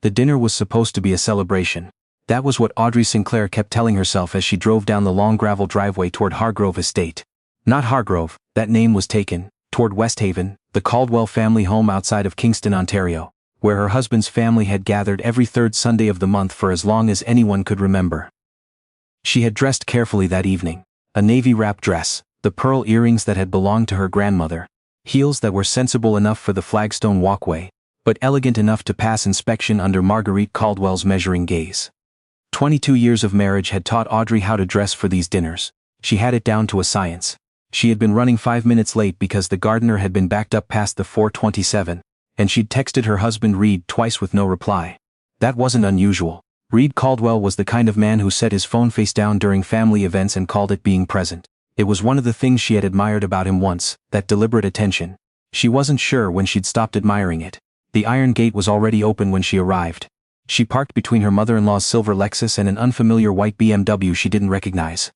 The dinner was supposed to be a celebration. That was what Audrey Sinclair kept telling herself as she drove down the long gravel driveway toward Hargrove Estate. Not Hargrove, that name was taken, toward Westhaven, the Caldwell family home outside of Kingston, Ontario, where her husband's family had gathered every third Sunday of the month for as long as anyone could remember. She had dressed carefully that evening. A navy-wrap dress, the pearl earrings that had belonged to her grandmother, heels that were sensible enough for the flagstone walkway, but elegant enough to pass inspection under Marguerite Caldwell's measuring gaze. 22 years of marriage had taught Audrey how to dress for these dinners. She had it down to a science. She had been running 5 minutes late because the gardener had been backed up past the 4:27, and she'd texted her husband Reid twice with no reply. That wasn't unusual. Reid Caldwell was the kind of man who set his phone face down during family events and called it being present. It was one of the things she had admired about him once, that deliberate attention. She wasn't sure when she'd stopped admiring it. The iron gate was already open when she arrived. She parked between her mother-in-law's silver Lexus and an unfamiliar white BMW she didn't recognize.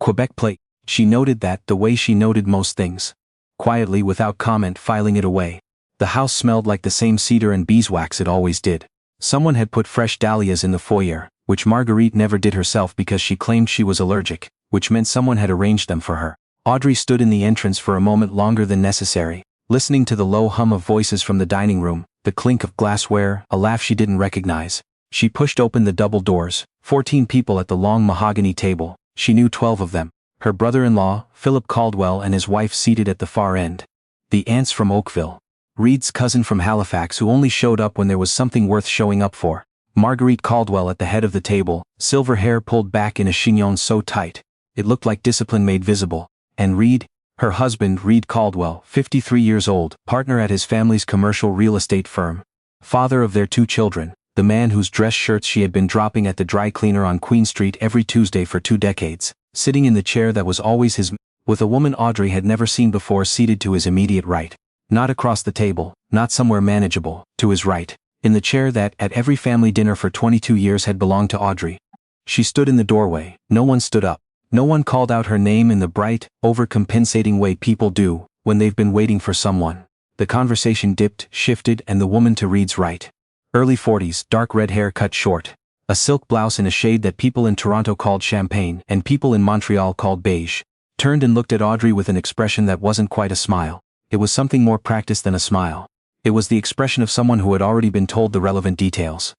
Quebec plate. She noted that the way she noted most things. Quietly, without comment, filing it away. The house smelled like the same cedar and beeswax it always did. Someone had put fresh dahlias in the foyer, which Marguerite never did herself because she claimed she was allergic, which meant someone had arranged them for her. Audrey stood in the entrance for a moment longer than necessary, listening to the low hum of voices from the dining room, the clink of glassware, a laugh she didn't recognize. She pushed open the double doors. 14 people at the long mahogany table. She knew 12 of them. Her brother-in-law, Philip Caldwell, and his wife seated at the far end. The aunts from Oakville. Reid's cousin from Halifax who only showed up when there was something worth showing up for. Marguerite Caldwell at the head of the table, silver hair pulled back in a chignon so tight it looked like discipline made visible. And Reid, her husband Reid Caldwell, 53 years old, partner at his family's commercial real estate firm. Father of their 2 children, the man whose dress shirts she had been dropping at the dry cleaner on Queen Street every Tuesday for 2 decades, sitting in the chair that was always his, with a woman Audrey had never seen before seated to his immediate right. Not across the table, not somewhere manageable, to his right, in the chair that, at every family dinner for 22 years had belonged to Audrey. She stood in the doorway. No one stood up. No one called out her name in the bright, overcompensating way people do when they've been waiting for someone. The conversation dipped, shifted, and the woman to Reid's right. Early 40s, dark red hair cut short. A silk blouse in a shade that people in Toronto called champagne and people in Montreal called beige. Turned and looked at Audrey with an expression that wasn't quite a smile. It was something more practiced than a smile. It was the expression of someone who had already been told the relevant details.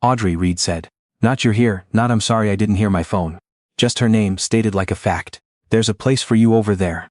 Audrey, Reid said. Not you're here, not I'm sorry I didn't hear my phone. Just her name, stated like a fact. There's a place for you over there.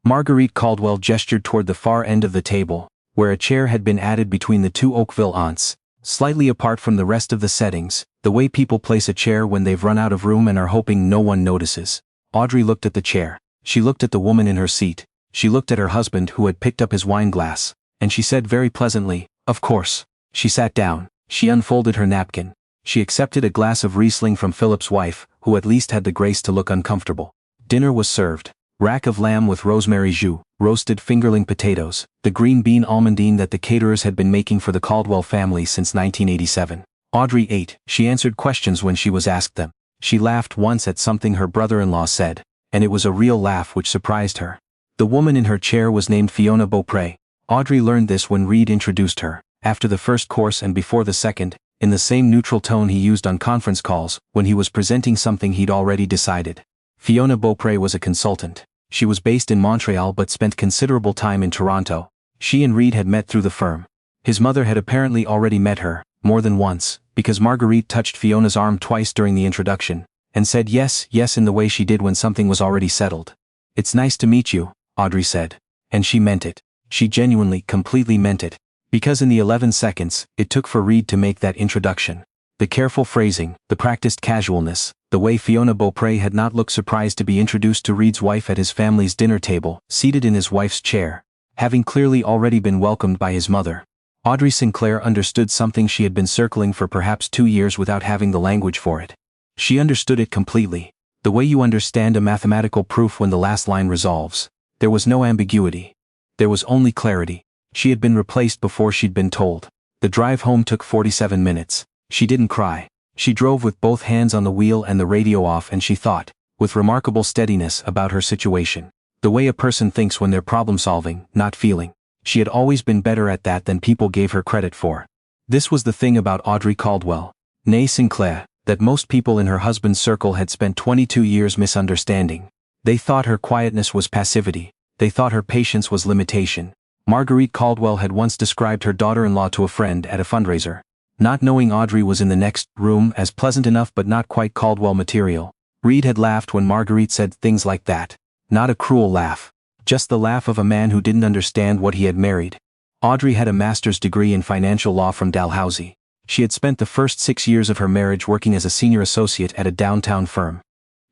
Marguerite Caldwell gestured toward the far end of the table, where a chair had been added between the 2 Oakville aunts, slightly apart from the rest of the settings, the way people place a chair when they've run out of room and are hoping no one notices. Audrey looked at the chair. She looked at the woman in her seat. She looked at her husband who had picked up his wine glass, and she said very pleasantly, "Of course." She sat down. She unfolded her napkin. She accepted a glass of Riesling from Philip's wife, who at least had the grace to look uncomfortable. Dinner was served. Rack of lamb with rosemary jus, roasted fingerling potatoes, the green bean almondine that the caterers had been making for the Caldwell family since 1987. Audrey ate. She answered questions when she was asked them. She laughed once at something her brother-in-law said, and it was a real laugh which surprised her. The woman in her chair was named Fiona Beaupre. Audrey learned this when Reid introduced her, after the first course and before the second, in the same neutral tone he used on conference calls when he was presenting something he'd already decided. Fiona Beaupre was a consultant. She was based in Montreal but spent considerable time in Toronto. She and Reid had met through the firm. His mother had apparently already met her, more than once, because Marguerite touched Fiona's arm twice during the introduction, and said yes, yes in the way she did when something was already settled. "It's nice to meet you," Audrey said. And she meant it. She genuinely, completely meant it. Because in the 11 seconds it took for Reid to make that introduction, the careful phrasing, the practiced casualness, the way Fiona Beaupre had not looked surprised to be introduced to Reid's wife at his family's dinner table, seated in his wife's chair, having clearly already been welcomed by his mother. Audrey Sinclair understood something she had been circling for perhaps 2 years without having the language for it. She understood it completely. The way you understand a mathematical proof when the last line resolves. There was no ambiguity. There was only clarity. She had been replaced before she'd been told. The drive home took 47 minutes. She didn't cry. She drove with both hands on the wheel and the radio off, and she thought, with remarkable steadiness, about her situation. The way a person thinks when they're problem-solving, not feeling. She had always been better at that than people gave her credit for. This was the thing about Audrey Caldwell, née Sinclair, that most people in her husband's circle had spent 22 years misunderstanding. They thought her quietness was passivity. They thought her patience was limitation. Marguerite Caldwell had once described her daughter-in-law to a friend at a fundraiser. Not knowing Audrey was in the next room as pleasant enough but not quite Caldwell material. Reid had laughed when Marguerite said things like that. Not a cruel laugh. Just the laugh of a man who didn't understand what he had married. Audrey had a master's degree in financial law from Dalhousie. She had spent the first 6 years of her marriage working as a senior associate at a downtown firm.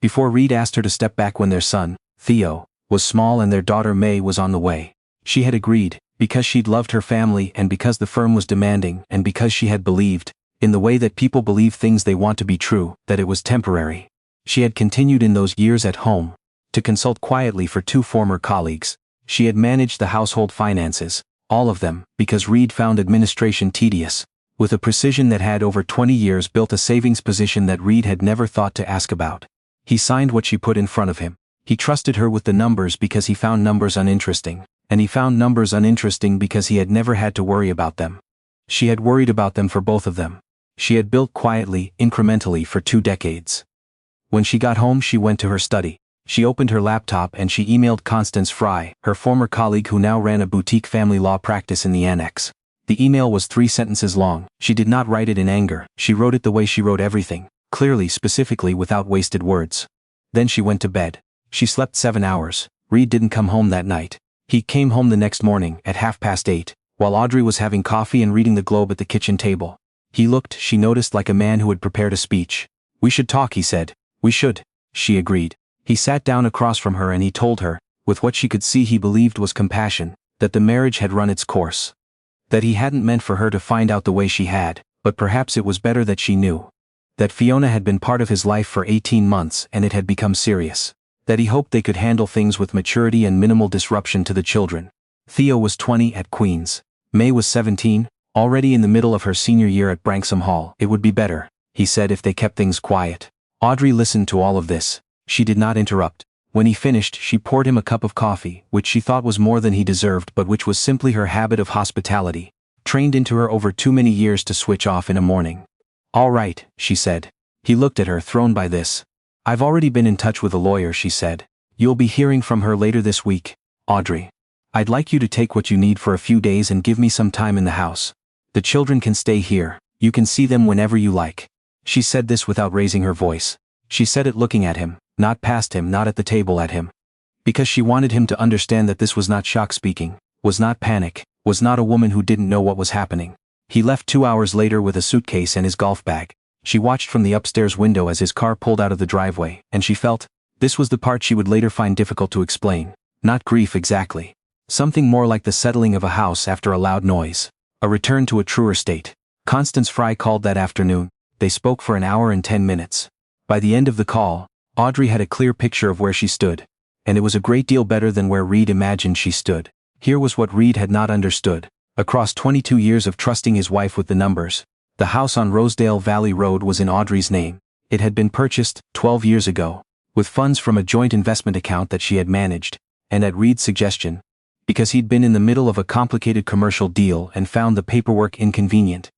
Before Reid asked her to step back when their son, Theo, was small and their daughter May was on the way. She had agreed, because she'd loved her family and because the firm was demanding and because she had believed, in the way that people believe things they want to be true, that it was temporary. She had continued in those years at home to consult quietly for 2 former colleagues. She had managed the household finances, all of them, because Reid found administration tedious, with a precision that had over 20 years built a savings position that Reid had never thought to ask about. He signed what she put in front of him. He trusted her with the numbers because he found numbers uninteresting, and he found numbers uninteresting because he had never had to worry about them. She had worried about them for both of them. She had built quietly, incrementally for 2 decades. When she got home she went to her study. She opened her laptop and she emailed Constance Fry, her former colleague who now ran a boutique family law practice in the annex. The email was 3 sentences long. She did not write it in anger. She wrote it the way she wrote everything, clearly, specifically, without wasted words. Then she went to bed. She slept 7 hours. Reid didn't come home that night. He came home the next morning at 8:30, while Audrey was having coffee and reading the Globe at the kitchen table. He looked, she noticed, like a man who had prepared a speech. "We should talk," he said. "We should," she agreed. He sat down across from her and he told her, with what she could see he believed was compassion, that the marriage had run its course. That he hadn't meant for her to find out the way she had, but perhaps it was better that she knew. That Fiona had been part of his life for 18 months and it had become serious. That he hoped they could handle things with maturity and minimal disruption to the children. Theo was 20 at Queen's. May was 17, already in the middle of her senior year at Branksome Hall. It would be better, he said, if they kept things quiet. Audrey listened to all of this. She did not interrupt. When he finished, she poured him a cup of coffee, which she thought was more than he deserved but which was simply her habit of hospitality, trained into her over too many years to switch off in a morning. "All right," she said. He looked at her, thrown by this. "I've already been in touch with a lawyer," she said. "You'll be hearing from her later this week, Audrey. I'd like you to take what you need for a few days and give me some time in the house. The children can stay here. You can see them whenever you like." She said this without raising her voice. She said it looking at him, not past him, not at the table, at him. Because she wanted him to understand that this was not shock speaking, was not panic, was not a woman who didn't know what was happening. He left 2 hours later with a suitcase and his golf bag. She watched from the upstairs window as his car pulled out of the driveway, and she felt, this was the part she would later find difficult to explain. Not grief exactly. Something more like the settling of a house after a loud noise. A return to a truer state. Constance Fry called that afternoon. They spoke for an hour and 10 minutes. By the end of the call, Audrey had a clear picture of where she stood. And it was a great deal better than where Reid imagined she stood. Here was what Reid had not understood. Across 22 years of trusting his wife with the numbers, the house on Rosedale Valley Road was in Audrey's name. It had been purchased 12 years ago, with funds from a joint investment account that she had managed, and at Reid's suggestion, because he'd been in the middle of a complicated commercial deal and found the paperwork inconvenient.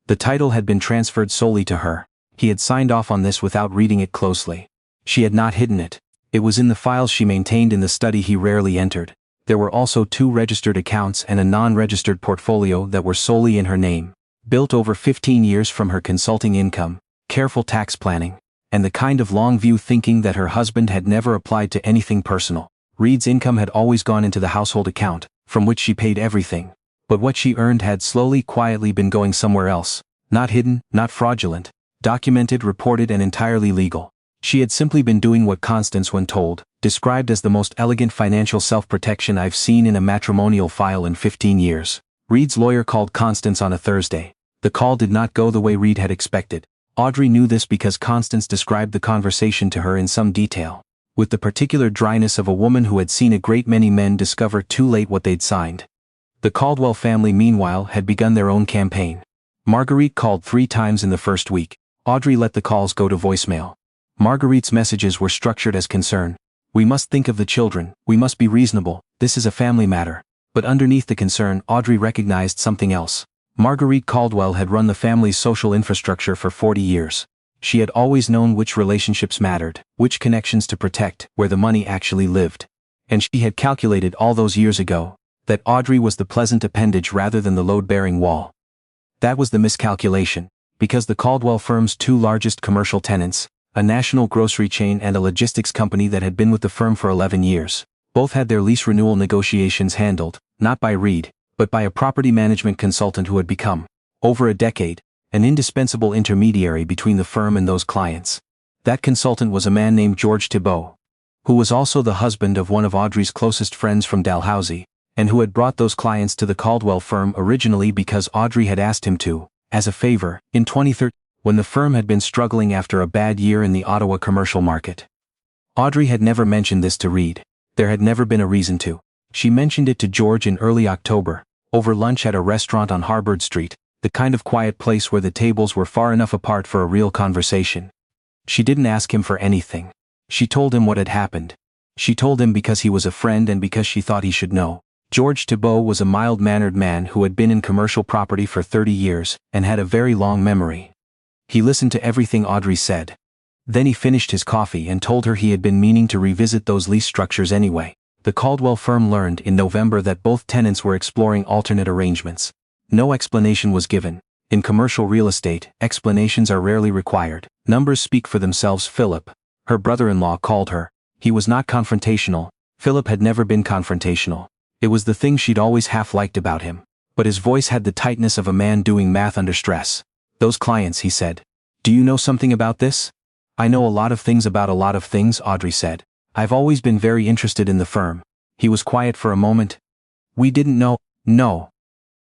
The title had been transferred solely to her. He had signed off on this without reading it closely. She had not hidden it. It was in the files she maintained in the study he rarely entered. There were also 2 registered accounts and a non-registered portfolio that were solely in her name, built over 15 years from her consulting income, careful tax planning, and the kind of long-view thinking that her husband had never applied to anything personal. Reid's income had always gone into the household account, from which she paid everything, but what she earned had slowly, quietly been going somewhere else. Not hidden, not fraudulent, documented, reported, and entirely legal. She had simply been doing what Constance, when told, described as the most elegant financial self-protection I've seen in a matrimonial file in 15 years. Reid's lawyer called Constance on a Thursday. The call did not go the way Reid had expected. Audrey knew this because Constance described the conversation to her in some detail, with the particular dryness of a woman who had seen a great many men discover too late what they'd signed. The Caldwell family, meanwhile, had begun their own campaign. Marguerite called 3 times in the first week. Audrey let the calls go to voicemail. Marguerite's messages were structured as concern. "We must think of the children, we must be reasonable, this is a family matter." But underneath the concern, Audrey recognized something else. Marguerite Caldwell had run the family's social infrastructure for 40 years. She had always known which relationships mattered, which connections to protect, where the money actually lived. And she had calculated all those years ago that Audrey was the pleasant appendage rather than the load-bearing wall. That was the miscalculation, because the Caldwell firm's two largest commercial tenants, a national grocery chain and a logistics company that had been with the firm for 11 years, both had their lease renewal negotiations handled, not by Reid, but by a property management consultant who had become, over a decade, an indispensable intermediary between the firm and those clients. That consultant was a man named George Thibault, who was also the husband of one of Audrey's closest friends from Dalhousie, and who had brought those clients to the Caldwell firm originally because Audrey had asked him to, as a favor, in 2013, when the firm had been struggling after a bad year in the Ottawa commercial market. Audrey had never mentioned this to Reid. There had never been a reason to. She mentioned it to George in early October, over lunch at a restaurant on Harbord Street, the kind of quiet place where the tables were far enough apart for a real conversation. She didn't ask him for anything. She told him what had happened. She told him because he was a friend and because she thought he should know. George Thibault was a mild-mannered man who had been in commercial property for 30 years and had a very long memory. He listened to everything Audrey said. Then he finished his coffee and told her he had been meaning to revisit those lease structures anyway. The Caldwell firm learned in November that both tenants were exploring alternate arrangements. No explanation was given. In commercial real estate, explanations are rarely required. Numbers speak for themselves. Philip, her brother-in-law, called her. He was not confrontational. Philip had never been confrontational. It was the thing she'd always half-liked about him. But his voice had the tightness of a man doing math under stress. Those clients, he said. Do you know something about this? I know a lot of things about a lot of things, Audrey said. I've always been very interested in the firm. He was quiet for a moment. We didn't know. No.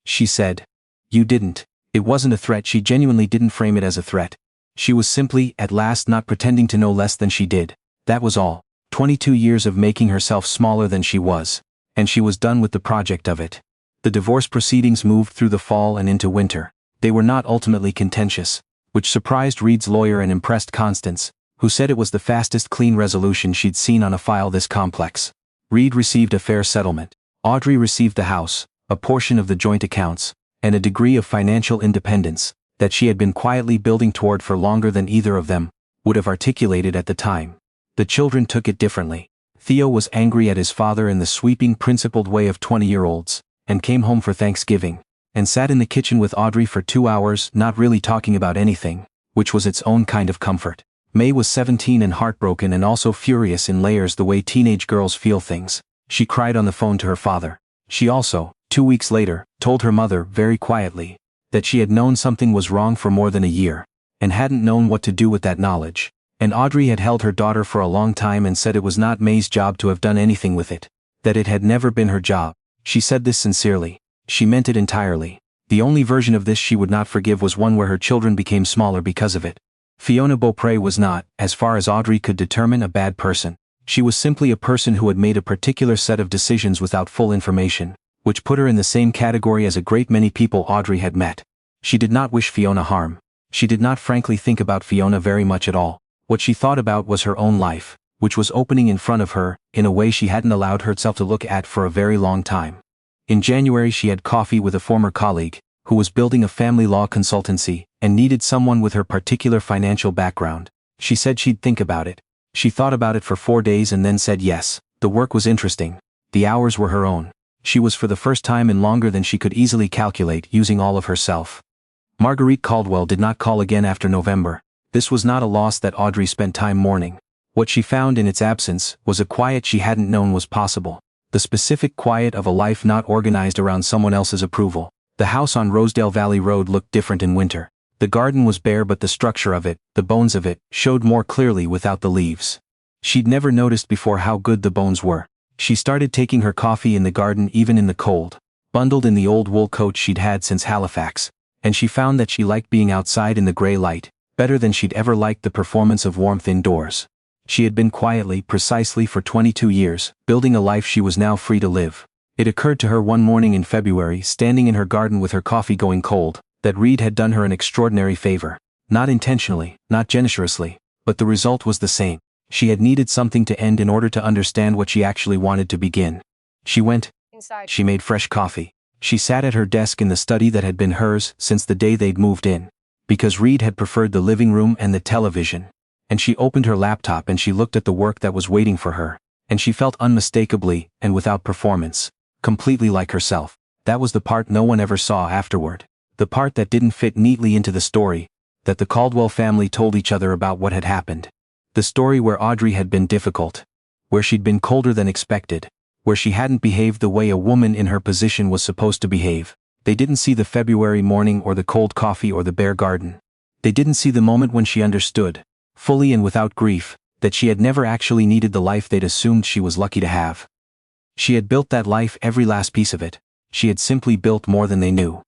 She said. You didn't. It wasn't a threat. She genuinely didn't frame it as a threat. She was simply, at last, not pretending to know less than she did. That was all. 22 years of making herself smaller than she was. And she was done with the project of it. The divorce proceedings moved through the fall and into winter. They were not ultimately contentious, which surprised Reid's lawyer and impressed Constance, who said it was the fastest clean resolution she'd seen on a file this complex. Reid received a fair settlement. Audrey received the house, a portion of the joint accounts, and a degree of financial independence that she had been quietly building toward for longer than either of them would have articulated at the time. The children took it differently. Theo was angry at his father in the sweeping, principled way of 20-year-olds, and came home for Thanksgiving, and sat in the kitchen with Audrey for 2 hours, not really talking about anything, which was its own kind of comfort. May was 17 and heartbroken and also furious in layers the way teenage girls feel things. She cried on the phone to her father. She also, 2 weeks later, told her mother, very quietly, that she had known something was wrong for more than a year, and hadn't known what to do with that knowledge. And Audrey had held her daughter for a long time and said it was not May's job to have done anything with it. That it had never been her job. She said this sincerely. She meant it entirely. The only version of this she would not forgive was one where her children became smaller because of it. Fiona Beaupre was not, as far as Audrey could determine, a bad person. She was simply a person who had made a particular set of decisions without full information, which put her in the same category as a great many people Audrey had met. She did not wish Fiona harm. She did not frankly think about Fiona very much at all. What she thought about was her own life, which was opening in front of her, in a way she hadn't allowed herself to look at for a very long time. In January she had coffee with a former colleague, who was building a family law consultancy, and needed someone with her particular financial background. She said she'd think about it. She thought about it for 4 days and then said yes. The work was interesting. The hours were her own. She was for the first time in longer than she could easily calculate using all of herself. Marguerite Caldwell did not call again after November. This was not a loss that Audrey spent time mourning. What she found in its absence was a quiet she hadn't known was possible. The specific quiet of a life not organized around someone else's approval. The house on Rosedale Valley Road looked different in winter. The garden was bare, but the structure of it, the bones of it, showed more clearly without the leaves. She'd never noticed before how good the bones were. She started taking her coffee in the garden even in the cold, bundled in the old wool coat she'd had since Halifax, and she found that she liked being outside in the gray light better than she'd ever liked the performance of warmth indoors. She had been quietly, precisely for 22 years, building a life she was now free to live. It occurred to her one morning in February, standing in her garden with her coffee going cold, that Reid had done her an extraordinary favor. Not intentionally, not generously, but the result was the same. She had needed something to end in order to understand what she actually wanted to begin. She went inside. She made fresh coffee. She sat at her desk in the study that had been hers since the day they'd moved in, because Reid had preferred the living room and the television. And she opened her laptop and she looked at the work that was waiting for her, and she felt unmistakably, and without performance, completely like herself. That was the part no one ever saw afterward. The part that didn't fit neatly into the story that the Caldwell family told each other about what had happened. The story where Audrey had been difficult, where she'd been colder than expected, where she hadn't behaved the way a woman in her position was supposed to behave. They didn't see the February morning or the cold coffee or the bare garden. They didn't see the moment when she understood, fully and without grief, that she had never actually needed the life they'd assumed she was lucky to have. She had built that life, every last piece of it. She had simply built more than they knew.